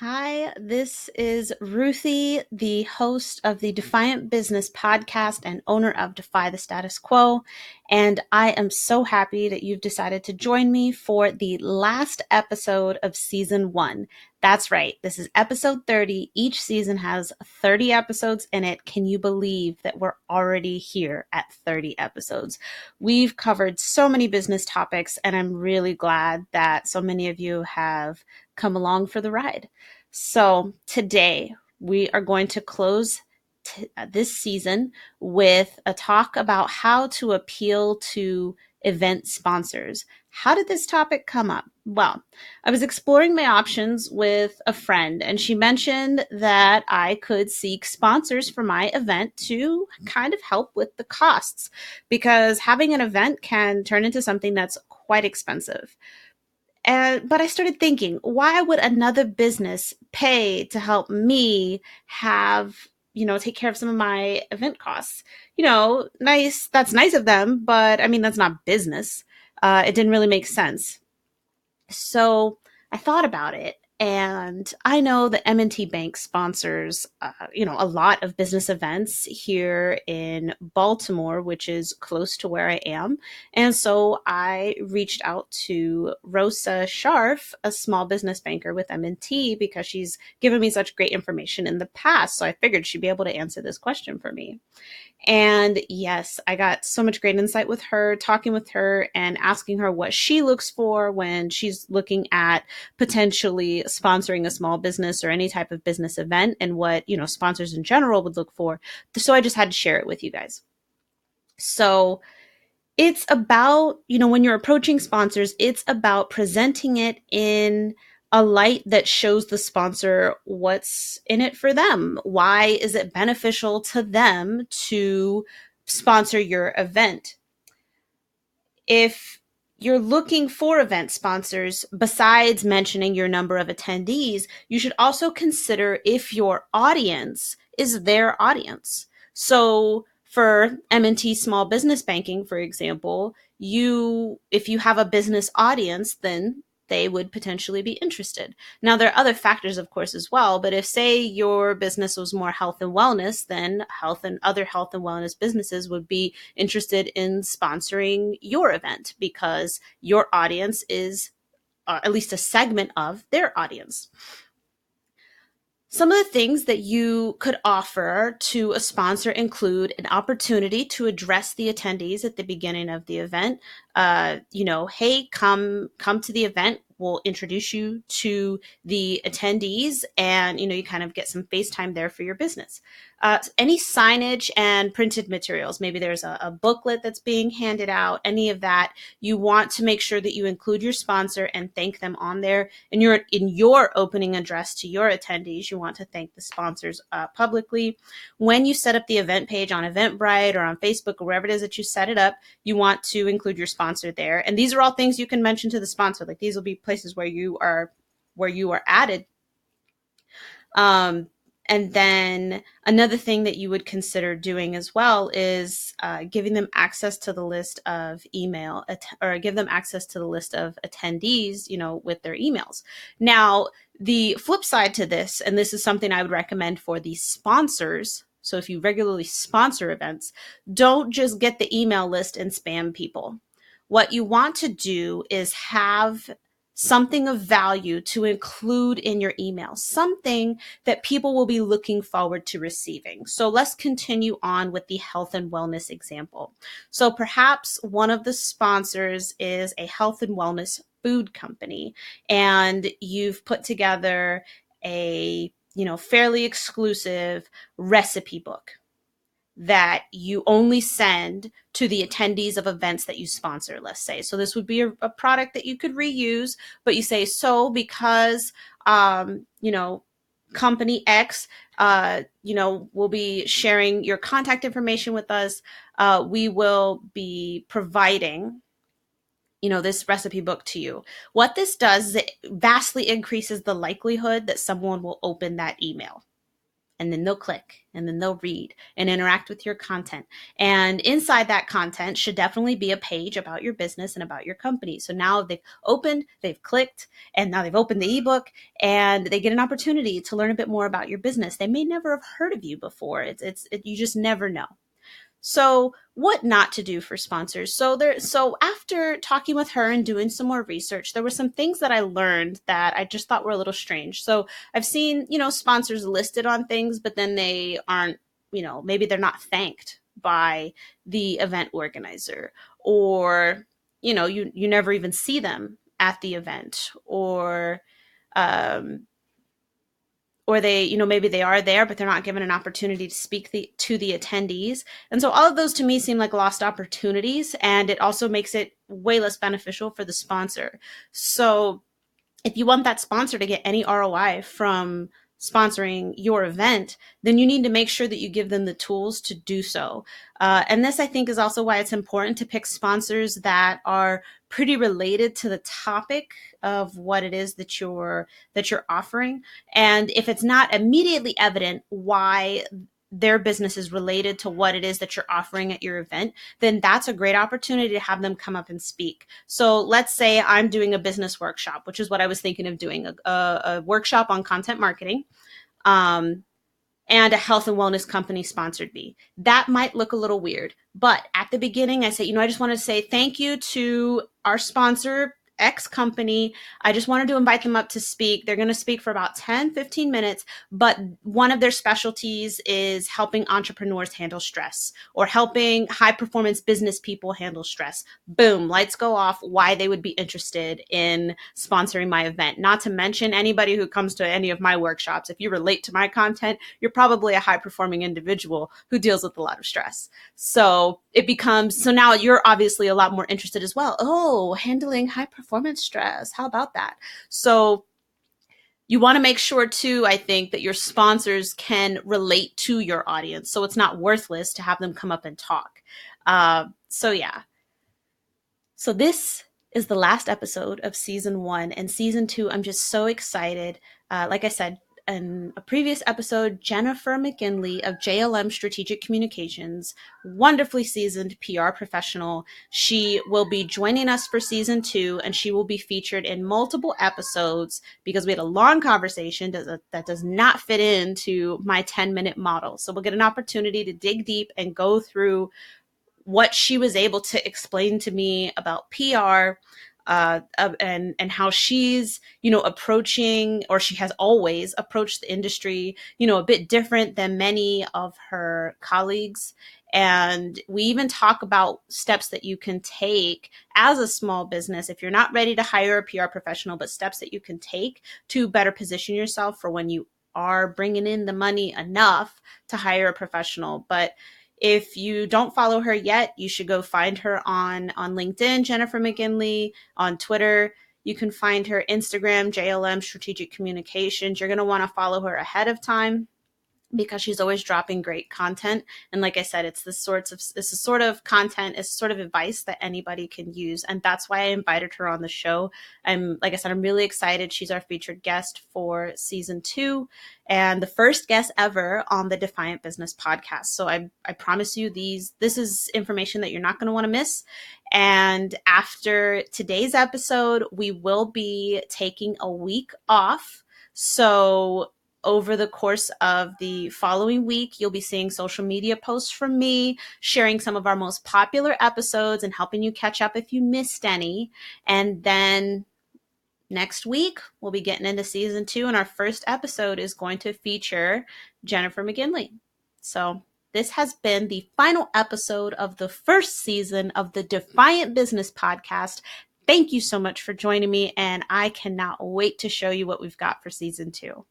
Hi, this is Ruthie, the host of the Defiant Business Podcast and owner of Defy the Status Quo. And I am so happy that you've decided to join me for the last episode of season 1. That's right, this is episode 30. Each season has 30 episodes in it. Can you believe that we're already here at 30 episodes? We've covered so many business topics, and I'm really glad that so many of you have come along for the ride. So today we are going to close this season with a talk about how to appeal to event sponsors. How did this topic come up? Well, I was exploring my options with a friend, and she mentioned that I could seek sponsors for my event to kind of help with the costs, because having an event can turn into something that's quite expensive. But I started thinking, why would another business pay to help me have, take care of some of my event costs? Nice. That's nice of them, but I mean, that's not business. It didn't really make sense. So I thought about it, and I know that M&T Bank sponsors, a lot of business events here in Baltimore, which is close to where I am. And so I reached out to Rosa Scharf, a small business banker with M&T, because she's given me such great information in the past. So I figured she'd be able to answer this question for me. And yes, I got so much great insight with her, talking with her and asking her what she looks for when she's looking at potentially sponsoring a small business or any type of business event, and what, sponsors in general would look for. So I just had to share it with you guys. So it's about, when you're approaching sponsors, it's about presenting it in a light that shows the sponsor what's in it for them. Why is it beneficial to them to sponsor your event? If you're looking for event sponsors, besides mentioning your number of attendees, you should also consider if your audience is their audience. So for M&T Small Business Banking, for example, if you have a business audience, then they would potentially be interested. Now, there are other factors, of course, as well. But if, say, your business was more health and wellness, then other health and wellness businesses would be interested in sponsoring your event, because your audience is at least a segment of their audience. Some of the things that you could offer to a sponsor include an opportunity to address the attendees at the beginning of the event. Hey, come to the event. We'll introduce you to the attendees, and you kind of get some face time there for your business. Any signage and printed materials, maybe there's a booklet that's being handed out, any of that, you want to make sure that you include your sponsor and thank them on there. And in your opening address to your attendees, you want to thank the sponsors publicly. When you set up the event page on Eventbrite or on Facebook or wherever it is that you set it up, you want to include your sponsor there. And these are all things you can mention to the sponsor. Like, these will be places where you are added. And then another thing that you would consider doing as well is giving them access to the list of or give them access to the list of attendees, with their emails. Now, the flip side to this, and this is something I would recommend for the sponsors. So if you regularly sponsor events, don't just get the email list and spam people. What you want to do is have something of value to include in your email, something that people will be looking forward to receiving. So let's continue on with the health and wellness example. So perhaps one of the sponsors is a health and wellness food company, and you've put together a, fairly exclusive recipe book that you only send to the attendees of events that you sponsor, let's say. So this would be a product that you could reuse, but you say, so because, company X, will be sharing your contact information with us, we will be providing, this recipe book to you. What this does is it vastly increases the likelihood that someone will open that email and then they'll click, and then they'll read and interact with your content. And inside that content should definitely be a page about your business and about your company. So now they've clicked, and now they've opened the ebook, and they get an opportunity to learn a bit more about your business. They may never have heard of you before. You just never know. So what not to do for sponsors. So after talking with her and doing some more research, there were some things that I learned that I just thought were a little strange. So I've seen, sponsors listed on things, but then they aren't, maybe they're not thanked by the event organizer, or, you never even see them at the event, um, or they, maybe they are there, but they're not given an opportunity to speak to the attendees. And so all of those to me seem like lost opportunities, and it also makes it way less beneficial for the sponsor. So if you want that sponsor to get any ROI from sponsoring your event, then you need to make sure that you give them the tools to do so. And this, I think, is also why it's important to pick sponsors that are pretty related to the topic of what it is that you're offering. And if it's not immediately evident why their business is related to what it is that you're offering at your event, then that's a great opportunity to have them come up and speak. So let's say I'm doing a business workshop, which is what I was thinking of doing, a workshop on content marketing. And a health and wellness company sponsored me. That might look a little weird, but at the beginning I say, I just want to say thank you to our sponsor, X company. I just wanted to invite them up to speak. They're going to speak for about 10-15 minutes, but one of their specialties is helping entrepreneurs handle stress, or helping high performance business people handle stress. Boom, lights go off why they would be interested in sponsoring my event. Not to mention, anybody who comes to any of my workshops, if you relate to my content, you're probably a high performing individual who deals with a lot of stress. So now you're obviously a lot more interested as well. Oh, handling high performance stress. How about that? So you want to make sure too, I think, that your sponsors can relate to your audience. So it's not worthless to have them come up and talk. So this is the last episode of season 1, and season 2, I'm just so excited. Like I said, in a previous episode, Jennifer McGinley of JLM Strategic Communications, wonderfully seasoned PR professional. She will be joining us for season 2, and she will be featured in multiple episodes because we had a long conversation that does not fit into my 10-minute model. So we'll get an opportunity to dig deep and go through what she was able to explain to me about PR, and how she's, approaching, or she has always approached the industry, a bit different than many of her colleagues. And we even talk about steps that you can take as a small business if you're not ready to hire a PR professional, but steps that you can take to better position yourself for when you are bringing in the money enough to hire a professional. But if you don't follow her yet, you should go find her on LinkedIn, Jennifer McGinley, on Twitter. You can find her Instagram, JLM Strategic Communications. You're going to want to follow her ahead of time because she's always dropping great content. And like I said, it's this sort of content, it's sort of advice that anybody can use. And that's why I invited her on the show. Like I said, I'm really excited. She's our featured guest for season 2 and the first guest ever on the Defiant Business Podcast. So I promise you this is information that you're not going to want to miss. And after today's episode, we will be taking a week off. So over the course of the following week, you'll be seeing social media posts from me, sharing some of our most popular episodes and helping you catch up if you missed any. And then next week, we'll be getting into season 2, and our first episode is going to feature Jennifer McGinley. So this has been the final episode of the first season of the Defiant Business Podcast. Thank you so much for joining me, and I cannot wait to show you what we've got for season 2.